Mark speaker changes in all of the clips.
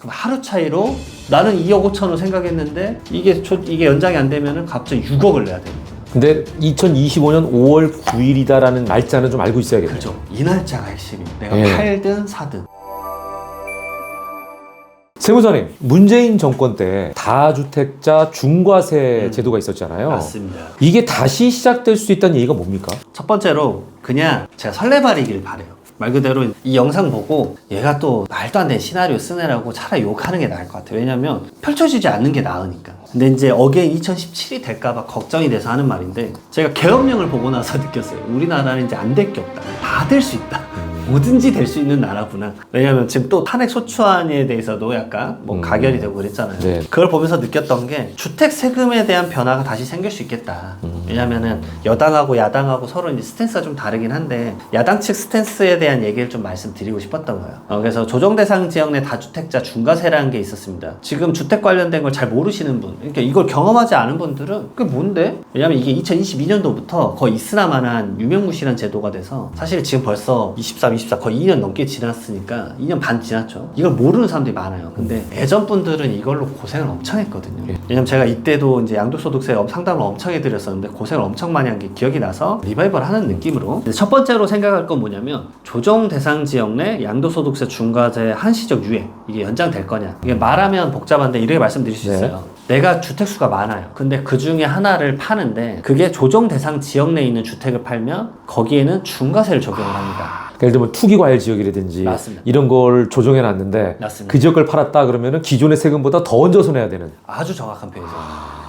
Speaker 1: 그럼 하루 차이로 나는 2억 5천을 생각했는데 이게 연장이 안 되면은 갑자기 6억을 내야 되는 거예요.
Speaker 2: 근데 2025년 5월 9일이다라는 날짜는 좀 알고 있어야겠네요.
Speaker 1: 그렇죠. 이 날짜가 핵심이. 내가
Speaker 2: 예.
Speaker 1: 팔든 사든.
Speaker 2: 세무사님, 문재인 정권 때 다주택자 중과세 제도가 있었잖아요.
Speaker 1: 맞습니다.
Speaker 2: 이게 다시 시작될 수 있다는 얘기가 뭡니까?
Speaker 1: 첫 번째로 그냥 제가 설레발이길 바래요. 말 그대로 이 영상 보고 얘가 또 말도 안 되는 시나리오 쓰네라고 차라리 욕하는 게 나을 것 같아요. 왜냐면 펼쳐지지 않는 게 나으니까. 근데 이제 어게인 2017이 될까봐 걱정이 돼서 하는 말인데, 제가 계엄령을 보고 나서 느꼈어요. 우리나라는 이제 안 될 게 없다. 다 될 수 있다. 뭐든지 될 수 있는 나라구나. 왜냐면 지금 또 탄핵 소추안에 대해서도 약간 뭐 가결이 되고 그랬잖아요.
Speaker 2: 네.
Speaker 1: 그걸 보면서 느꼈던 게 주택 세금에 대한 변화가 다시 생길 수 있겠다. 왜냐면은 여당하고 야당하고 서로 이제 스탠스가 좀 다르긴 한데, 야당 측 스탠스에 대한 얘기를 좀 말씀드리고 싶었던 거예요. 그래서 조정 대상 지역 내 다주택자 중과세라는 게 있었습니다. 지금 주택 관련된 걸 잘 모르시는 분, 그러니까 이걸 경험하지 않은 분들은 그게 뭔데? 왜냐면 이게 2022년도부터 거의 있으나마나한 유명무실한 제도가 돼서, 사실 지금 벌써 23, 24 거의 2년 넘게 지났으니까 2년 반 지났죠. 이걸 모르는 사람들이 많아요. 근데 예전 분들은 이걸로 고생을 엄청 했거든요. 왜냐면 제가 이때도 이제 양도소득세 상담을 엄청 해드렸었는데 고생을 엄청 많이 한 게 기억이 나서 리바이벌 하는 느낌으로. 첫 번째로 생각할 건 뭐냐면, 조정 대상 지역 내 양도소득세 중과세 한시적 유예, 이게 연장될 거냐. 이게 말하면 복잡한데 이렇게 말씀드릴 수 있어요. 내가 주택수가 많아요. 근데 그 중에 하나를 파는데 그게 조정 대상 지역 내에 있는 주택을 팔면 거기에는 중과세를 적용을 합니다.
Speaker 2: 예를 들면 투기과열 지역이라든지
Speaker 1: 맞습니다.
Speaker 2: 이런 걸 조정해 놨는데
Speaker 1: 맞습니다.
Speaker 2: 그 지역을 팔았다 그러면은 기존의 세금보다 더 얹어서 내야 되는.
Speaker 1: 아주 정확한 표현이죠.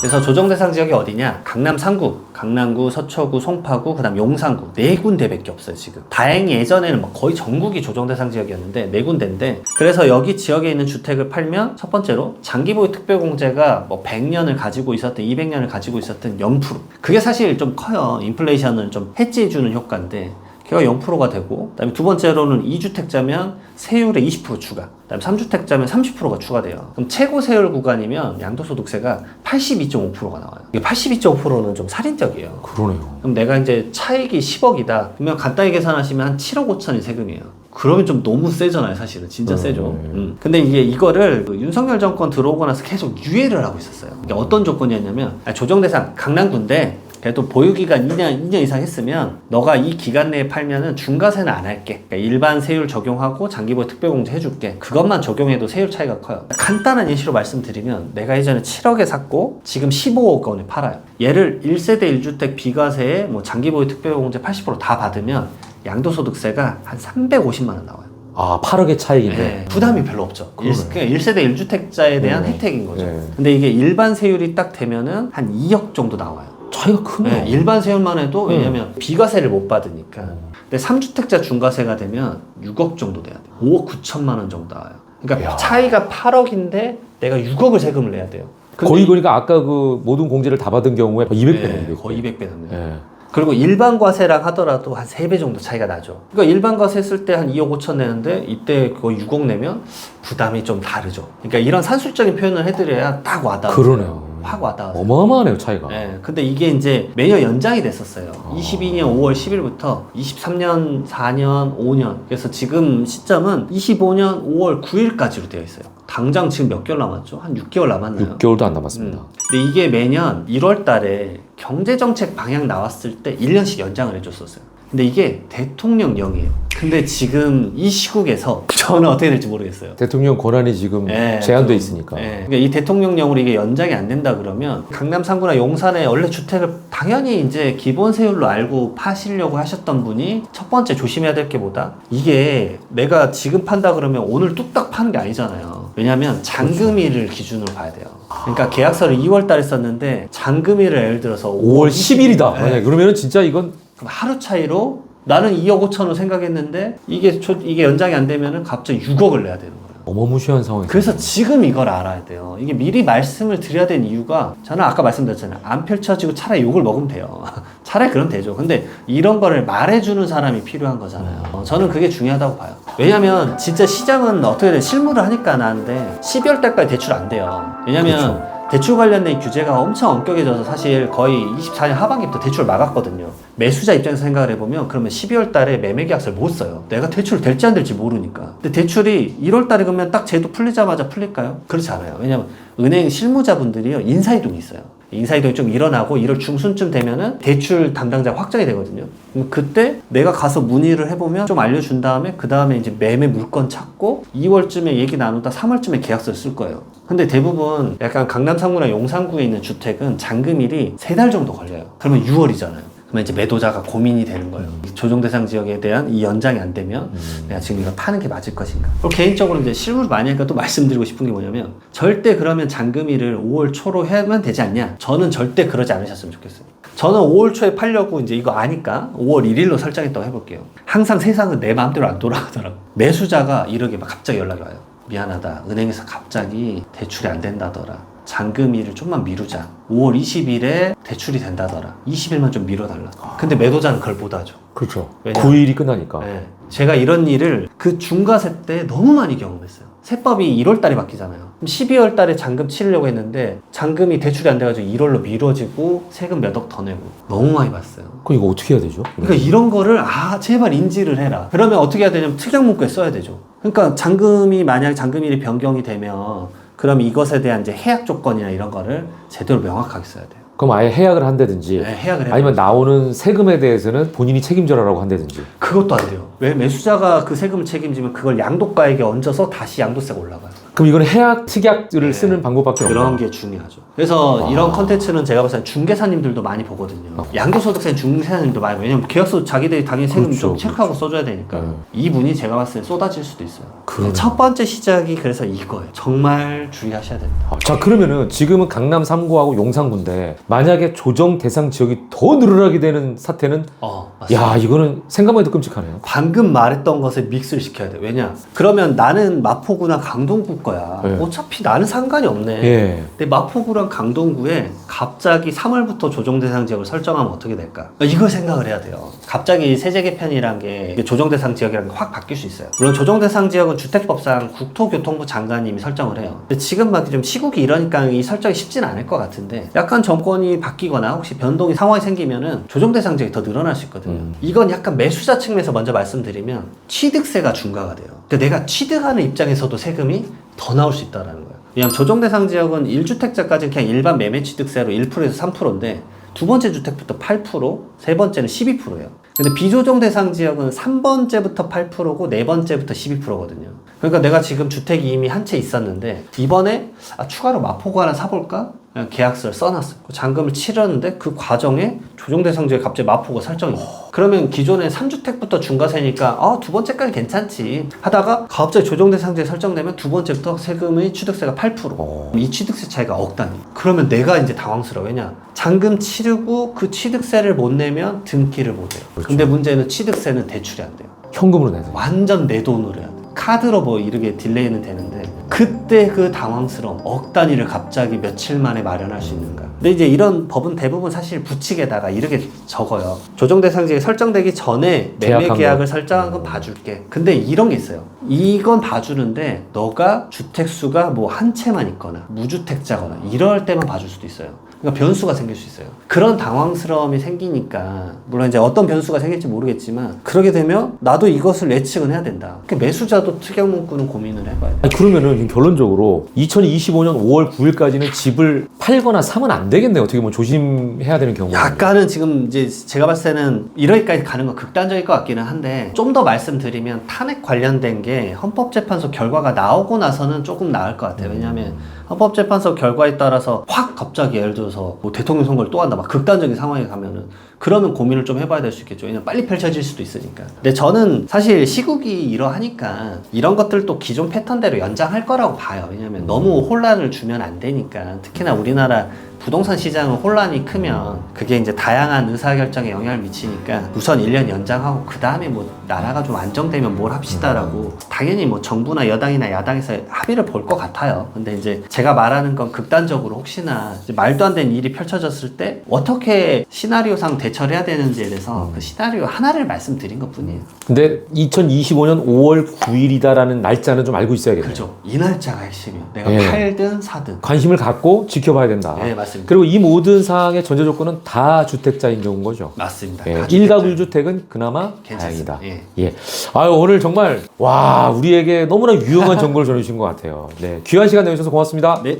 Speaker 1: 그래서 조정 대상 지역이 어디냐? 강남 3구, 강남구, 서초구, 송파구, 그다음 용산구, 네 군데밖에 없어요 지금. 다행히 예전에는 막 거의 전국이 조정 대상 지역이었는데 네 군데인데, 그래서 여기 지역에 있는 주택을 팔면 첫 번째로 장기보유 특별공제가 뭐 100년을 가지고 있었든 200년을 가지고 있었든 0%. 그게 사실 좀 커요. 인플레이션을 좀 해지해주는 효과인데 걔가 0%가 되고, 그다음에 두 번째로는 2주택자면 세율에 20% 추가, 그다음에 3주택자면 30%가 추가돼요. 그럼 최고 세율 구간이면 양도소득세가 82.5%가 나와요. 이게 82.5%는 좀 살인적이에요.
Speaker 2: 그러네요.
Speaker 1: 그럼 내가 이제 차익이 10억이다. 그러면 간단히 계산하시면 한 7억 5천이 세금이에요. 그러면 좀 너무 세잖아요, 사실은. 진짜 세죠. 근데 이거를 그 윤석열 정권 들어오고 나서 계속 유예를 하고 있었어요. 이게 어떤 조건이었냐면, 조정대상 강남구인데 그래도 보유기간 2년 이상 했으면 너가 이 기간 내에 팔면은 중과세는 안 할게. 그러니까 일반 세율 적용하고 장기보유 특별공제 해줄게. 그것만 적용해도 세율 차이가 커요. 간단한 예시로 말씀드리면, 내가 예전에 7억에 샀고 지금 15억 원에 팔아요. 얘를 1세대 1주택 비과세에 뭐 장기보유 특별공제 80% 다 받으면 양도소득세가 한 350만 원 나와요.
Speaker 2: 아, 8억의 차익인데.
Speaker 1: 네, 부담이 별로 없죠. 그냥 1세대 1주택자에 대한 혜택인 거죠. 근데 이게 일반 세율이 딱 되면은 한 2억 정도 나와요.
Speaker 2: 차이가 크네요.
Speaker 1: 네, 일반 세율만 해도, 왜냐면 비과세를 못 받으니까. 근데 3주택자 중과세가 되면 6억 정도 돼야 돼요. 5억 9천만 원 정도 나와요. 그러니까
Speaker 2: 이야.
Speaker 1: 차이가 8억인데 내가 6억을 세금을 내야 돼요.
Speaker 2: 거의 그러니까 아까 그 모든 공제를 다 받은 경우에 200배네요.
Speaker 1: 네, 거의 200배 납니다.
Speaker 2: 네.
Speaker 1: 그리고 일반 과세랑 하더라도 한 3배 정도 차이가 나죠. 그러니까 일반 과세 했을 때 한 2억 5천 내는데 이때 거의 6억 내면 부담이 좀 다르죠. 그러니까 이런 산술적인 표현을 해드려야 딱 와닿아요.
Speaker 2: 그러네요.
Speaker 1: 확 와닿아요.
Speaker 2: 어마어마하네요, 차이가.
Speaker 1: 네, 근데 이게 이제 매년 연장이 됐었어요. 22년 5월 10일부터 23년, 4년, 5년. 그래서 지금 시점은 25년 5월 9일까지로 되어 있어요. 당장 지금 몇 개월 남았죠? 한 6개월 남았나요?
Speaker 2: 6개월도 안 남았습니다.
Speaker 1: 근데 이게 매년 1월 달에 경제정책 방향 나왔을 때 1년씩 연장을 해줬었어요. 근데 이게 대통령령이에요. 근데 지금 이 시국에서 저는 어떻게 될지 모르겠어요.
Speaker 2: 대통령 권한이 지금 제한돼 있으니까.
Speaker 1: 그러니까 이 대통령령으로 이게 연장이 안 된다 그러면 강남 3구나 용산에 원래 주택을 당연히 이제 기본 세율로 알고 파시려고 하셨던 분이 첫 번째 조심해야 될 게 뭐다? 이게 내가 지금 판다 그러면 오늘 뚝딱 파는 게 아니잖아요. 왜냐면 잔금일을 기준으로 봐야 돼요. 그러니까 계약서를 2월 달에 썼는데 잔금일을 예를 들어서
Speaker 2: 5월 10일이다. 만약에 그러면 진짜 이건
Speaker 1: 그럼 하루 차이로 나는 2억 5천을 생각했는데 이게 연장이 안 되면은 갑자기 6억을 내야 되는 거예요.
Speaker 2: 어마무시한 상황이.
Speaker 1: 그래서 지금 이걸 알아야 돼요. 이게 미리 말씀을 드려야 되는 이유가, 저는 아까 말씀드렸잖아요. 안 펼쳐지고 차라리 욕을 먹으면 돼요. 차라리 그럼 되죠. 근데 이런 거를 말해주는 사람이 필요한 거잖아요. 저는 그게 중요하다고 봐요. 왜냐면 진짜 시장은 어떻게든 실무를 하니까 나는데 12월 달까지 대출 안 돼요. 왜냐면 대출 관련된 규제가 엄청 엄격해져서 사실 거의 24년 하반기부터 대출을 막았거든요. 매수자 입장에서 생각을 해보면 그러면 12월 달에 매매 계약서를 못 써요. 내가 대출 될지 안 될지 모르니까. 근데 대출이 1월 달에 그러면 딱 제도 풀리자마자 풀릴까요? 그렇지 않아요. 왜냐면 은행 실무자분들이요, 인사이동이 있어요. 인사이동이 좀 일어나고 1월 중순쯤 되면은 대출 담당자가 확정이 되거든요. 그럼 그때 내가 가서 문의를 해보면 좀 알려준 다음에 그 다음에 이제 매매 물건 찾고 2월쯤에 얘기 나누다 3월쯤에 계약서를 쓸 거예요. 근데 대부분 약간 강남 3구나 용산 구에 있는 주택은 잔금일이 3달 정도 걸려요. 그러면 6월이잖아요. 그러면 이제 매도자가 고민이 되는 거예요. 조정 대상 지역에 대한 이 연장이 안 되면 내가 지금 이거 파는 게 맞을 것인가. 그리고 개인적으로 이제 실무를 많이 하니까 또 말씀드리고 싶은 게 뭐냐면 절대 그러면 잔금일을 5월 초로 하면 되지 않냐. 저는 절대 그러지 않으셨으면 좋겠어요. 저는 5월 초에 팔려고 이제 이거 아니까 5월 1일로 설정했다고 해볼게요. 항상 세상은 내 마음대로 안 돌아가더라고. 매수자가 이러게 막 갑자기 연락이 와요. 미안하다. 은행에서 갑자기 대출이 안 된다더라. 잔금일을 좀만 미루자. 5월 20일에 대출이 된다더라. 20일만 좀 미뤄달라. 근데 매도자는 그걸 못하죠.
Speaker 2: 그렇죠.
Speaker 1: 왜냐?
Speaker 2: 9일이 끝나니까.
Speaker 1: 네. 제가 이런 일을 그 중과세 때 너무 많이 경험했어요. 세법이 1월 달에 바뀌잖아요. 그럼 12월 달에 잔금 치르려고 했는데 잔금이 대출이 안 돼가지고 1월로 미뤄지고 세금 몇 억 더 내고 너무 많이 봤어요.
Speaker 2: 그럼 이거 어떻게 해야 되죠?
Speaker 1: 그러니까 이런 거를 제발 인지를 해라. 그러면 어떻게 해야 되냐면 특약문구에 써야 되죠. 그러니까 잔금이 만약에 잔금일이 변경이 되면 그럼 이것에 대한 이제 해약 조건이나 이런 거를 제대로 명확하게 써야 돼요.
Speaker 2: 그럼 아예 해약을 한다든지
Speaker 1: 네, 해약을
Speaker 2: 아니면 나오는 세금에 대해서는 본인이 책임져라라고 한다든지.
Speaker 1: 그것도 안 돼요. 왜 매수자가 그 세금을 책임지면 그걸 양도가액에 얹어서 다시 양도세가 올라가요.
Speaker 2: 그럼 이거는 해약, 특약을
Speaker 1: 네.
Speaker 2: 쓰는 방법밖에 없나요?
Speaker 1: 그런 게 중요하죠. 그래서 이런 컨텐츠는 제가 봤을 때 중개사님들도 많이 보거든요. 양도소득세 중개사님도 많이 봐요. 왜냐면 계약서 자기들이 당연히 세금
Speaker 2: 그렇죠,
Speaker 1: 좀 체크하고 써줘야 되니까. 이분이 제가 봤을 때 쏟아질 수도 있어요.
Speaker 2: 그러네.
Speaker 1: 첫 번째 시작이 그래서 이거예요. 정말 주의하셔야 됩니다.
Speaker 2: 자, 그러면은 지금은 강남 3구하고 용산구인데 만약에 조정 대상 지역이 더 늘어나게 되는 사태는
Speaker 1: 맞습니다.
Speaker 2: 야, 이거는 생각만 해도 끔찍하네요.
Speaker 1: 방금 말했던 것을 믹스를 시켜야 돼. 왜냐? 그러면 나는 마포구나 강동구 거야.
Speaker 2: 네.
Speaker 1: 어차피 나는 상관이 없네.
Speaker 2: 예.
Speaker 1: 근데 마포구랑 강동구에 갑자기 3월부터 조정 대상 지역을 설정하면 어떻게 될까? 이걸 생각을 해야 돼요. 갑자기 세제 개편이란 게 조정 대상 지역이라는 게 확 바뀔 수 있어요. 물론 조정 대상 지역은 주택법상 국토교통부 장관님이 설정을 해요. 근데 지금 막 좀 시국이 이러니까 이 설정이 쉽진 않을 것 같은데 약간 정권이 바뀌거나 혹시 변동이 상황이 생기면은 조정 대상 지역이 더 늘어날 수 있거든요. 이건 약간 매수자 측면에서 먼저 말씀드리면 취득세가 중과가 돼요. 근데 내가 취득하는 입장에서도 세금이 더 나올 수 있다는 거예요. 왜냐하면 조정 대상 지역은 1주택자까지는 그냥 일반 매매 취득세로 1%에서 3%인데 두 번째 주택부터 8%, 세 번째는 12%예요. 근데 비조정 대상 지역은 3번째부터 8%고 네 번째부터 12%거든요. 그러니까 내가 지금 주택이 이미 한 채 있었는데 이번에 추가로 마포구 하나 사볼까? 그냥 계약서를 써놨어요. 잔금을 치렀는데 그 과정에 조정 대상 지역에 갑자기 마포구가 설정이 돼요. 그러면 기존에 3주택부터 중과세니까 두 번째까지 괜찮지 하다가 갑자기 조정 대상 지역에 설정되면 두 번째부터 세금의 취득세가 8%. 이 취득세 차이가 억 단위. 그러면 내가 이제 당황스러워. 왜냐? 잔금 치르고 그 취득세를 못 내면 등기를 못 해요.
Speaker 2: 그렇죠.
Speaker 1: 근데 문제는 취득세는 대출이 안 돼요.
Speaker 2: 현금으로 내야 돼요.
Speaker 1: 완전 내 돈으로 해야 돼. 카드로 뭐 이렇게 딜레이는 되는데 그때 그 당황스러움 억 단위를 갑자기 며칠 만에 마련할 수 있는가. 근데 이제 이런 법은 대부분 사실 부칙에다가 이렇게 적어요. 조정 대상 지역이 설정되기 전에 매매
Speaker 2: 계약한
Speaker 1: 계약을 설정한 건 봐줄게. 근데 이런 게 있어요. 이건 봐주는데 너가 주택수가 뭐 한 채만 있거나 무주택자거나 이럴 때만 봐줄 수도 있어요. 그러니까 변수가 생길 수 있어요. 그런 당황스러움이 생기니까 물론 이제 어떤 변수가 생길지 모르겠지만 그러게 되면 나도 이것을 예측은 해야 된다. 그러니까 매수자도 특약 문구는 고민을 해봐야 돼요.
Speaker 2: 아니, 그러면은 결론적으로 2025년 5월 9일까지는 집을 팔거나 사면 안 되겠네요. 어떻게 보면 조심해야 되는 경우가.
Speaker 1: 약간은 지금 이제 제가 봤을 때는 이러기까지 가는 건 극단적일 것 같기는 한데 좀 더 말씀드리면 탄핵 관련된 게 헌법재판소 결과가 나오고 나서는 조금 나을 것 같아요. 왜냐하면 헌법재판소 결과에 따라서 확 갑자기 예를 들어서 뭐 대통령 선거를 또 한다 막 극단적인 상황에 가면은 그러면 고민을 좀 해봐야 될 수 있겠죠. 왜냐면 빨리 펼쳐질 수도 있으니까. 근데 저는 사실 시국이 이러하니까 이런 것들도 기존 패턴대로 연장할 거라고 봐요. 왜냐면 너무 혼란을 주면 안 되니까. 특히나 우리나라 부동산 시장은 혼란이 크면 그게 이제 다양한 의사결정에 영향을 미치니까 우선 1년 연장하고 그 다음에 뭐 나라가 좀 안정되면 뭘 합시다라고 당연히 뭐 정부나 여당이나 야당에서 합의를 볼 것 같아요. 근데 이제 제가 말하는 건 극단적으로 혹시나 이제 말도 안 되는 일이 펼쳐졌을 때 어떻게 시나리오상 대처를 해야 되는지에 대해서 그 시나리오 하나를 말씀드린 것 뿐이에요.
Speaker 2: 근데 2025년 5월 9일이다라는 날짜는 좀 알고 있어야겠네요.
Speaker 1: 그렇죠. 이 날짜가 핵심이에요. 내가
Speaker 2: 예.
Speaker 1: 팔든 사든.
Speaker 2: 관심을 갖고 지켜봐야 된다.
Speaker 1: 네, 맞습니다.
Speaker 2: 그리고 이 모든 사항의 전제 조건은 다 주택자인 경우인 거죠.
Speaker 1: 맞습니다.
Speaker 2: 예,
Speaker 1: 다
Speaker 2: 1가구 1주택은 그나마
Speaker 1: 괜찮습니다.
Speaker 2: 다행이다.
Speaker 1: 예.
Speaker 2: 예. 아유, 오늘 정말, 와, 우리에게 너무나 유용한 정보를 전해주신 것 같아요. 네. 귀한 시간 내주셔서 고맙습니다.
Speaker 1: 네.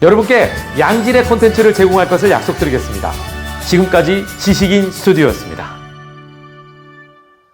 Speaker 2: 여러분께 양질의 콘텐츠를 제공할 것을 약속드리겠습니다. 지금까지 지식인 스튜디오였습니다.